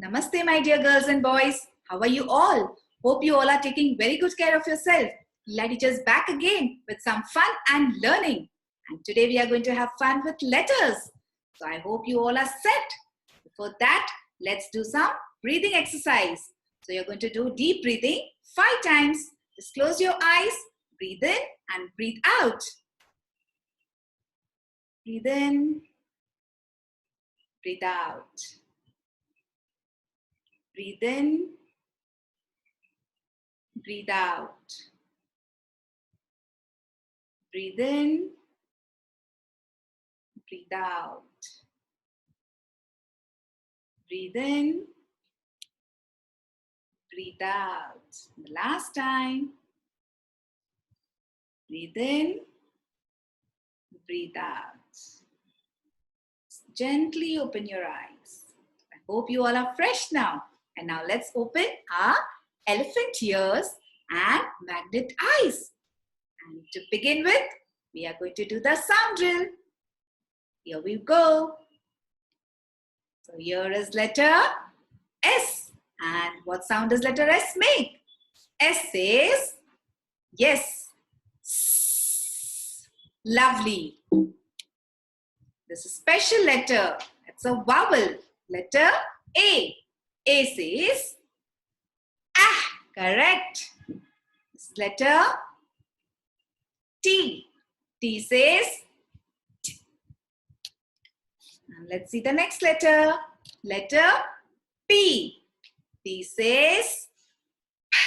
Namaste, my dear girls and boys. How are you all? Hope you all are taking very good care of yourself. Leela teacher's back again with some fun and learning. And today we are going to have fun with letters. So I hope you all are set. Before that, let's do some breathing exercise. So you're going to do deep breathing 5 times. Just close your eyes, breathe in and breathe out. Breathe in, breathe out. Breathe in, breathe out. Breathe in, breathe out. Breathe in, breathe out. The last time. Breathe in, breathe out. Gently open your eyes. I hope you all are fresh now. And now let's open our elephant ears and magnet eyes. And to begin with, we are going to do the sound drill. Here we go. So here is letter S. And what sound does letter S make? S says yes. S. Lovely. This is a special letter. It's a vowel. Letter A. A says ah. Correct. This letter T. T says T. And let's see the next letter. Letter P. P says P.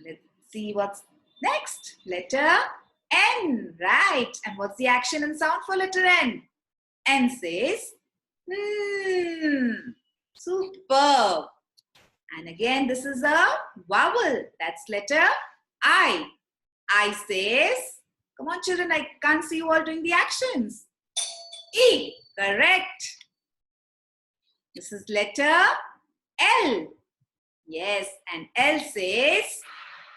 Let's see what's next. Letter N. Right. And what's the action and sound for letter N? N says Superb. And again, this is a vowel. That's letter I. I says, come on children, I can't see you all doing the actions. E. Correct. This is letter L. Yes, and L says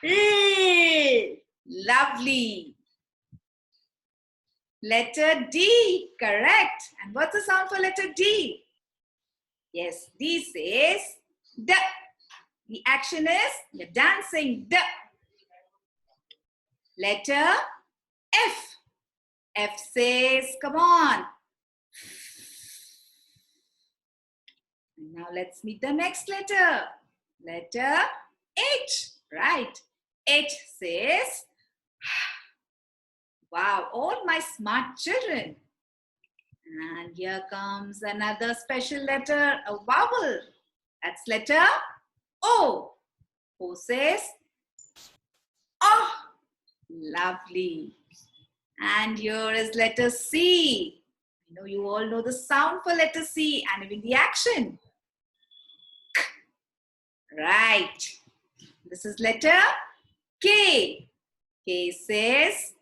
L. Lovely. Letter D. Correct. And what's the sound for letter D? Yes, D says D. The action is you're dancing D. Letter F. F says, come on. And now let's meet the next letter. Letter H. Right. H says, wow, all my smart children. And here comes another special letter, a vowel. That's letter O. O says, oh, lovely. And here is letter C. I know you all know the sound for letter C and even the action. Right. This is letter K. K says,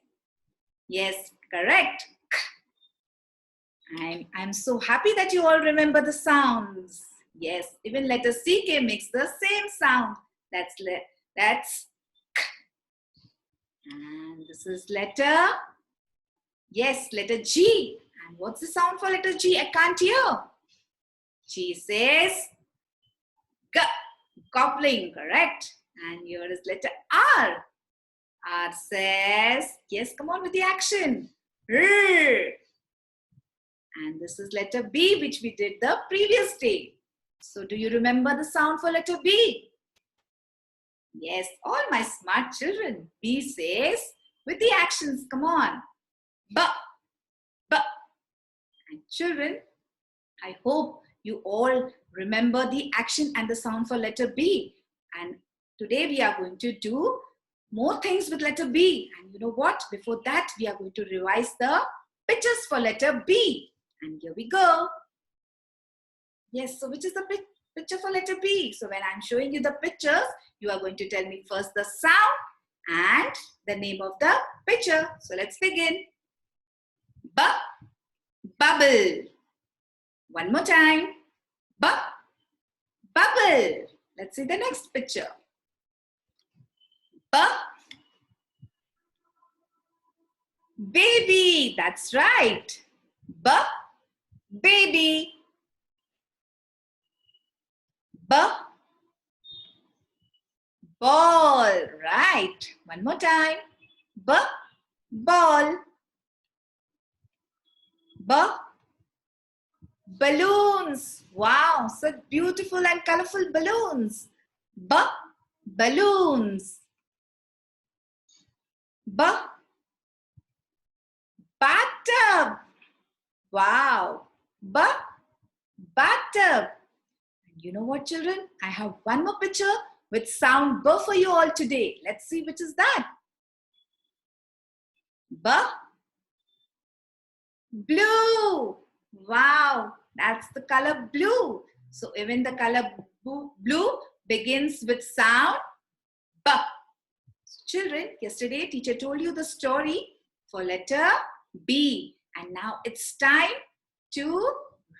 yes, correct. I'm so happy that you all remember the sounds. Yes, even letter CK makes the same sound. That's and this is letter, yes, letter G. And what's the sound for letter G? I can't hear. G says G, gobbling, correct. And here is letter R. R says, yes, come on with the action. R. And this is letter B, which we did the previous day. So do you remember the sound for letter B? Yes, all my smart children. B says, with the actions, come on. B, B. And children, I hope you all remember the action and the sound for letter B. And today we are going to do more things with letter B. And you know what? Before that, we are going to revise the pictures for letter B. And here we go. Yes, so which is the picture for letter B? So when I'm showing you the pictures, you are going to tell me first the sound and the name of the picture. So let's begin. B, bubble. One more time. B, bubble. Let's see the next picture. B, baby. That's right. B, baby. ball. Right. One more time. Ball. Balloons. Wow, such beautiful and colorful balloons. Balloons. Bathtub. Wow. Bathtub. And you know what, children? I have one more picture with sound B for you all today. Let's see which is that. Blue. Wow, that's the color blue. So even the color blue begins with sound B. So children, yesterday teacher told you the story for letter B. And now it's time to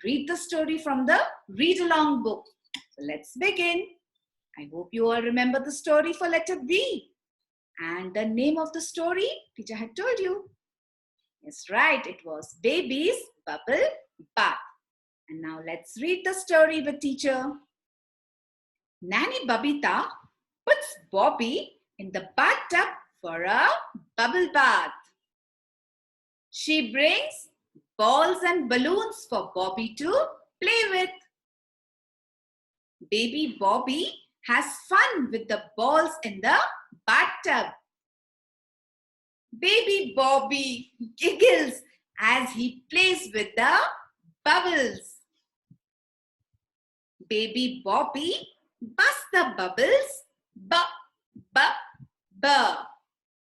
read the story from the read-along book. So let's begin. I hope you all remember the story for letter B. And the name of the story, teacher had told you. Yes, right. It was Baby's Bubble Bath. And now let's read the story with teacher. Nanny Babita puts Bobby in the bathtub for a bubble bath. She brings balls and balloons for Bobby to play with. Baby Bobby has fun with the balls in the bathtub. Baby Bobby giggles as he plays with the bubbles. Baby Bobby busts the bubbles.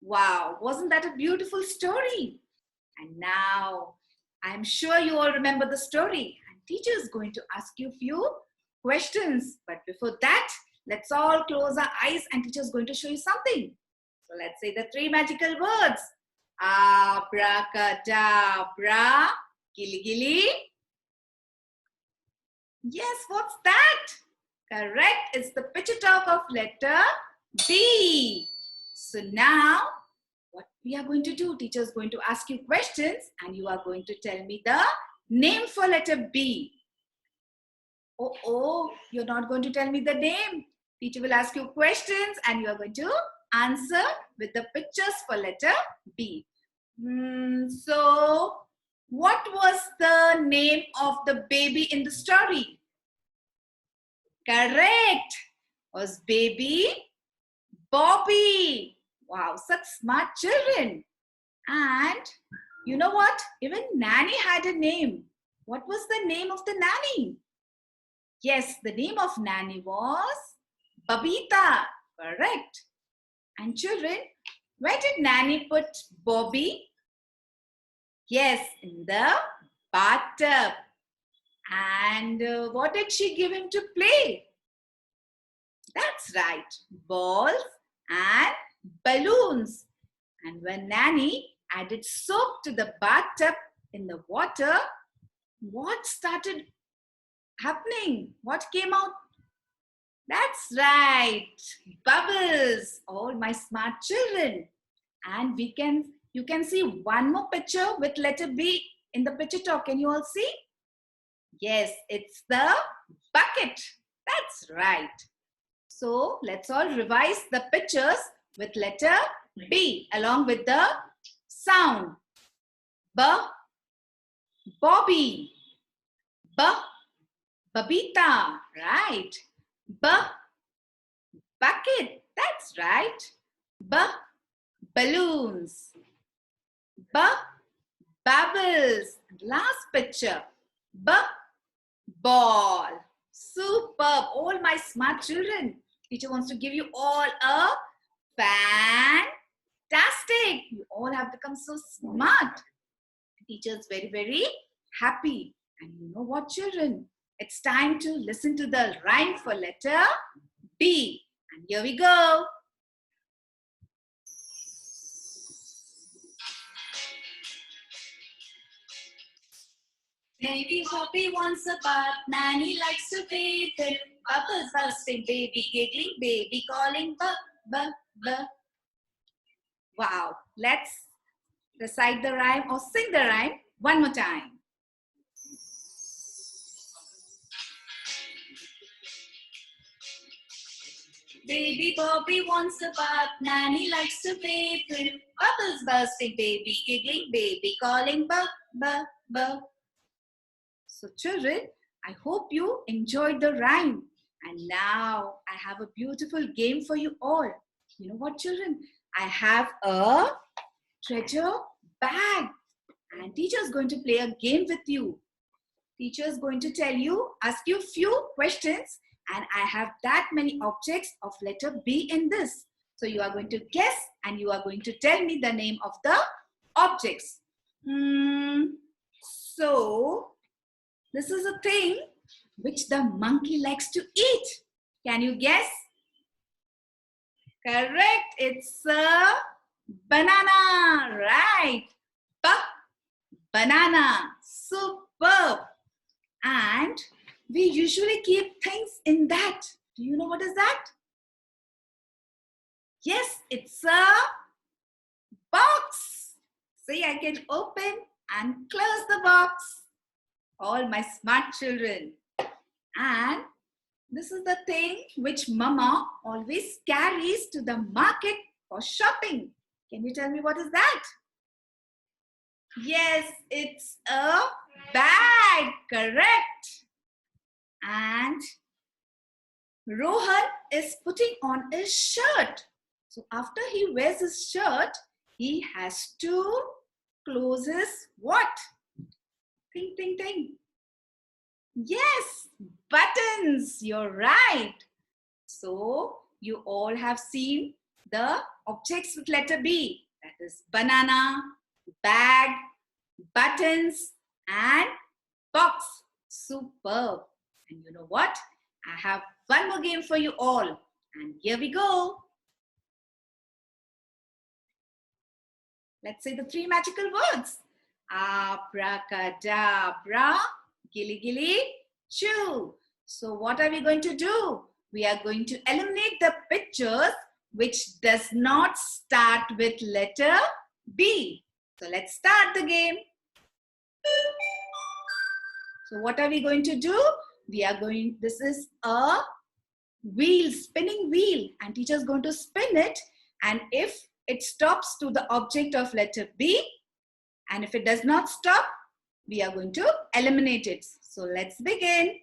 Wow, wasn't that a beautiful story? And now, I'm sure you all remember the story. And teacher is going to ask you a few questions. But before that, let's all close our eyes and teacher is going to show you something. So let's say the three magical words. Abracadabra, gilly gilly. Yes, what's that? Correct, it's the picture talk of letter B. So now, what we are going to do, teacher is going to ask you questions and you are going to tell me the name for letter B. Oh, you're not going to tell me the name. Teacher will ask you questions and you are going to answer with the pictures for letter B. So, what was the name of the baby in the story? Correct. Was baby Bobby. Wow, such smart children. And you know what? Even Nanny had a name. What was the name of the nanny? Yes, the name of Nanny was Babita. Correct. And children, where did Nanny put Bobby? Yes, in the bathtub. And what did she give him to play? That's right, balls and balloons. And when Nanny added soap to the bathtub in the water, what started happening? What came out? That's right, bubbles. All my smart children. And you can see one more picture with letter B in the picture talk. Can you all see? Yes, it's the bucket. That's right. So let's all revise the pictures with letter B along with the sound. Bobby. Babita. Right. Bucket. That's right. Balloons. Bubbles. Last picture. Ball. Superb. All my smart children. Teacher wants to give you all a fantastic. You all have become so smart. Teacher is very, very happy. And you know what, children? It's time to listen to the rhyme for letter B. And here we go. Baby Bobby wants a bath, Nanny likes to bathe him. Bubbles bursting, baby giggling, baby calling, ba. Wow. Let's recite the rhyme or sing the rhyme one more time. Baby Bobby wants a bath, Nanny likes to bathe him. Bubbles bursting, baby giggling, baby calling, bub, bub, bub. So children, I hope you enjoyed the rhyme. And now I have a beautiful game for you all. You know what, children? I have a treasure bag. And teacher is going to play a game with you. Teacher is going to ask you few questions. And I have that many objects of letter B in this. So you are going to guess and you are going to tell me the name of the objects. So this is a thing which the monkey likes to eat. Can you guess? Correct. It's a banana. Right. Banana. Superb. And we usually keep things in that. Do you know what is that? Yes, it's a box. See, I can open and close the box. All my smart children. And this is the thing which Mama always carries to the market for shopping. Can you tell me what is that? Yes, it's a bag. Correct. And Rohan is putting on his shirt. So after he wears his shirt, he has to close his what? Ting, ting, ting. Yes, buttons. You're right. So you all have seen the objects with letter B. That is banana, bag, buttons, and box. Superb. And you know what? I have one more game for you all. And here we go. Let's say the three magical words. Abracadabra, gilly gilly, chew. So what are we going to do? We are going to eliminate the pictures which does not start with letter B. So let's start the game. So what are we going to do? This is a wheel, spinning wheel, and teacher is going to spin it, and if it stops to the object of letter B, and if it does not stop, we are going to eliminate it. So let's begin.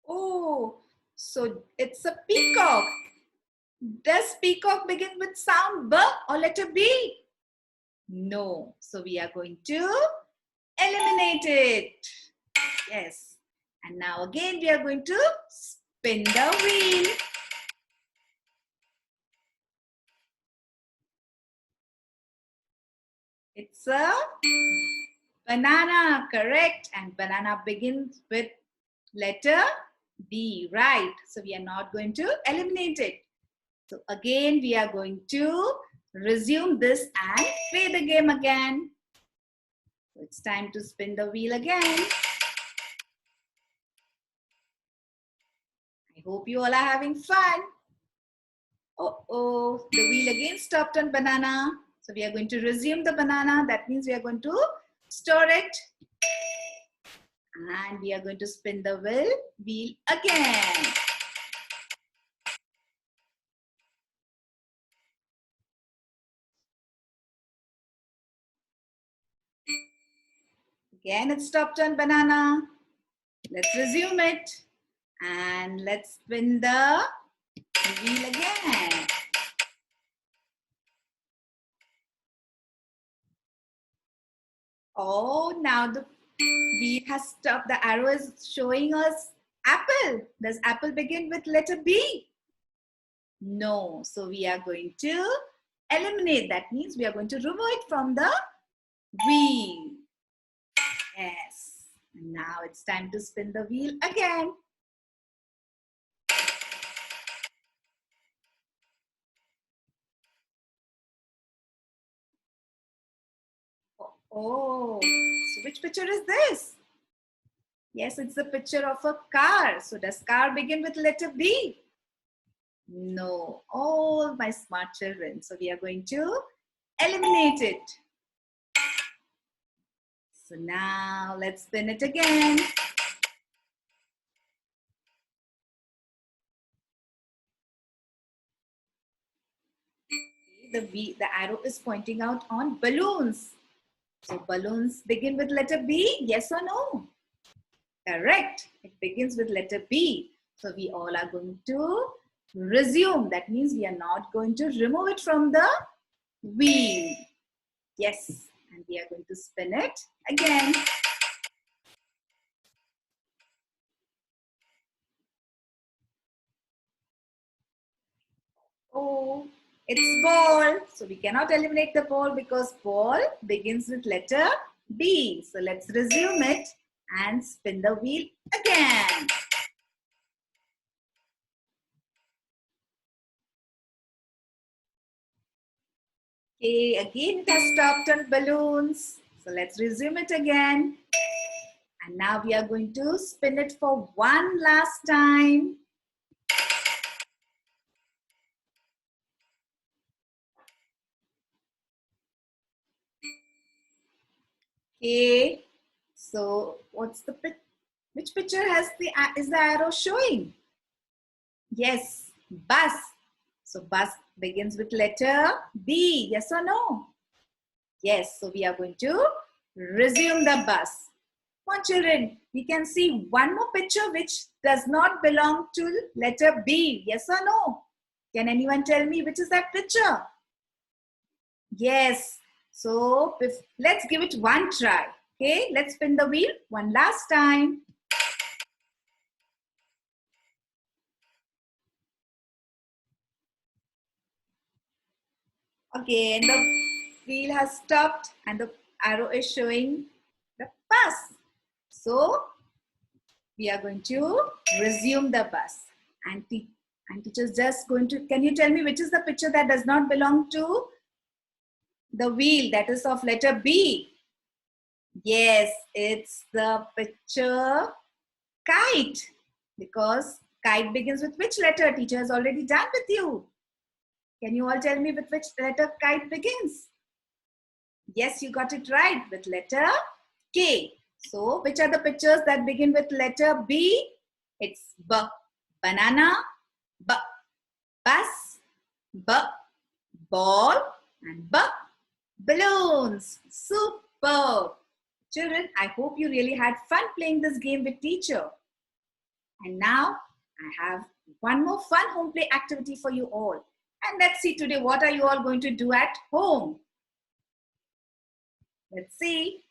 Oh, so it's a peacock. Does peacock begin with sound B or letter B? No. So we are going to eliminate it. Yes. And now again we are going to spin the wheel. It's a banana, correct? And banana begins with letter B, right? So we are not going to eliminate it. So again, we are going to resume this and play the game again. So it's time to spin the wheel again. I hope you all are having fun. Oh, the wheel again stopped on banana. So we are going to resume the banana. That means we are going to store it. And we are going to spin the wheel again. Again, it stopped on banana. Let's resume it. And let's spin the wheel again. Oh, now the wheel has stopped. The arrow is showing us apple. Does apple begin with letter B? No. So we are going to eliminate. That means we are going to remove it from the wheel. Yes. And now it's time to spin the wheel again. Oh, so which picture is this? Yes, it's the picture of a car. So does car begin with letter B? No. All my smart children. So we are going to eliminate it. So now let's spin it again. The arrow is pointing out on balloons. So balloons begin with letter B, yes or no? Correct. It begins with letter B. So we all are going to resume. That means we are not going to remove it from the wheel. Yes. And we are going to spin it again. Oh, it's ball. So we cannot eliminate the ball because ball begins with letter B. So let's resume it and spin the wheel again. Okay, again it has stopped on balloons. So let's resume it again. And now we are going to spin it for one last time. Okay, so which picture is the arrow showing? Yes, bus. So bus begins with letter B, yes or no? Yes, so we are going to resume the bus. Come on children, we can see one more picture which does not belong to letter B, yes or no? Can anyone tell me which is that picture? Yes, so let's give it one try. Okay, let's spin the wheel one last time. Again, the wheel has stopped and the arrow is showing the bus. So, we are going to resume the bus. And teacher's just going to, can you tell me which is the picture that does not belong to the wheel, that is of letter B? Yes, it's the picture kite. Because kite begins with which letter? Teacher has already done with you. Can you all tell me with which letter kite begins? Yes, you got it right, with letter K. So, which are the pictures that begin with letter B? It's B, banana, B, bus, B, ball, and B, balloons. Super. Children, I hope you really had fun playing this game with teacher. And now, I have one more fun home play activity for you all. And let's see today, what are you all going to do at home? Let's see.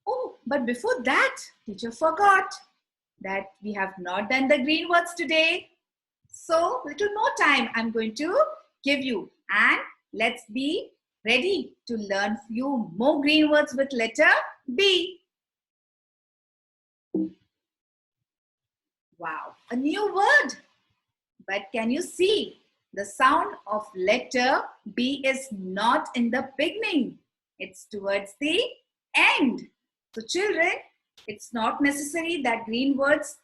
Oh, but before that, teacher forgot that we have not done the green words today. So, little more time I'm going to give you. And let's be ready to learn few more green words with letter B. Wow, a new word. But can you see? The sound of letter B is not in the beginning. It's towards the end. So children, it's not necessary that green words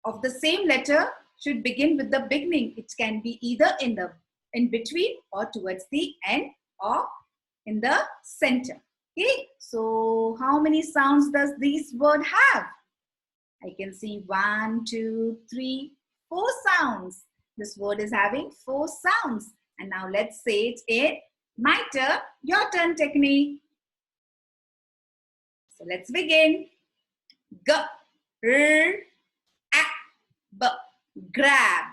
of the same letter should begin with the beginning. It can be either in between or towards the end or in the center. Okay, so how many sounds does this word have? I can see 1, 2, 3, 4 sounds. This word is having 4 sounds. And now let's say it in my turn, your turn technique. So let's begin. G, r, a, b, grab.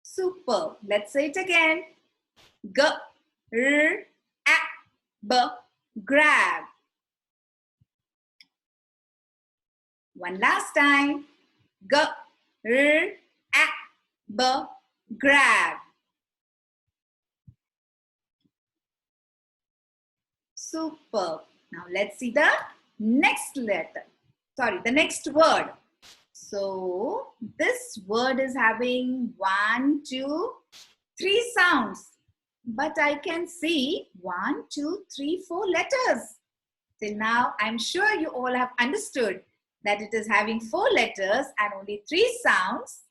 Super. Let's say it again. G, r, a, b, grab. One last time. G, r, a, b, grab. Super. Now let's see the next letter. Sorry, the next word. So this word is having 1, 2, 3 sounds. But I can see 1, 2, 3, 4 letters. Till now, I'm sure you all have understood that it is having 4 letters and only 3 sounds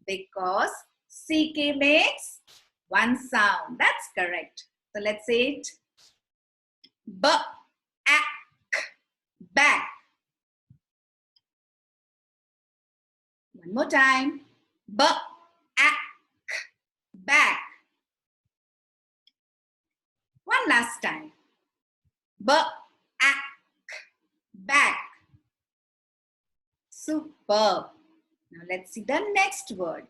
because CK makes 1 sound. That's correct. So let's say it back, back. One more time. Back, back. One last time. Back, back. Superb. Now let's see the next word.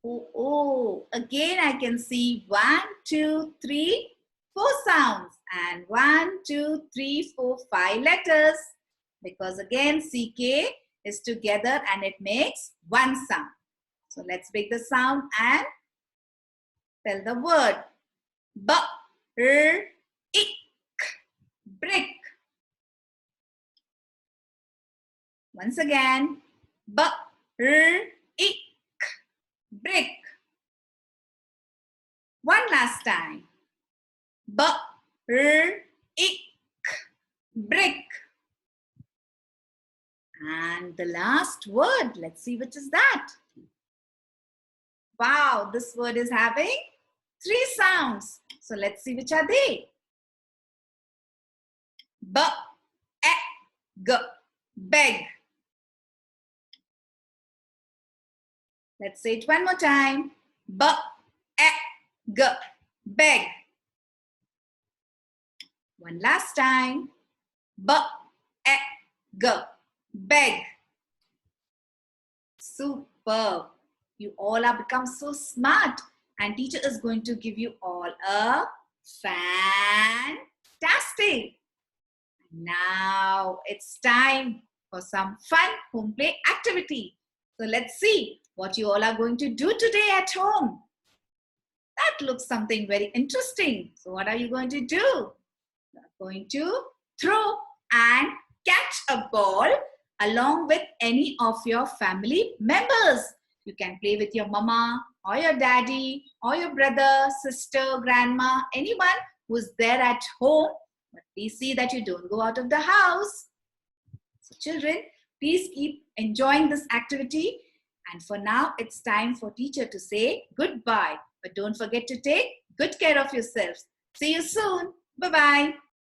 Oh, again I can see 1, 2, 3, 4 sounds and 1, 2, 3, 4, 5 letters because again CK is together and it makes one sound. So let's make the sound and tell the word. Brick. Brick. Once again. Brick. Brick. One last time. Brick. Brick. And the last word, let's see which is that. Wow, this word is having 3 sounds. So let's see which are they. Beg. Let's say it one more time. Beg. One last time. Beg. Superb. You all have become so smart and teacher is going to give you all a fantastic. Now it's time for some fun home play activity. So let's see what you all are going to do today at home. That looks something very interesting. So what are you going to do? You are going to throw and catch a ball along with any of your family members. You can play with your mama or your daddy or your brother, sister, grandma, anyone who's there at home. But please see that you don't go out of the house. So children, please keep enjoying this activity. And for now, it's time for teacher to say goodbye. But don't forget to take good care of yourselves. See you soon. Bye-bye.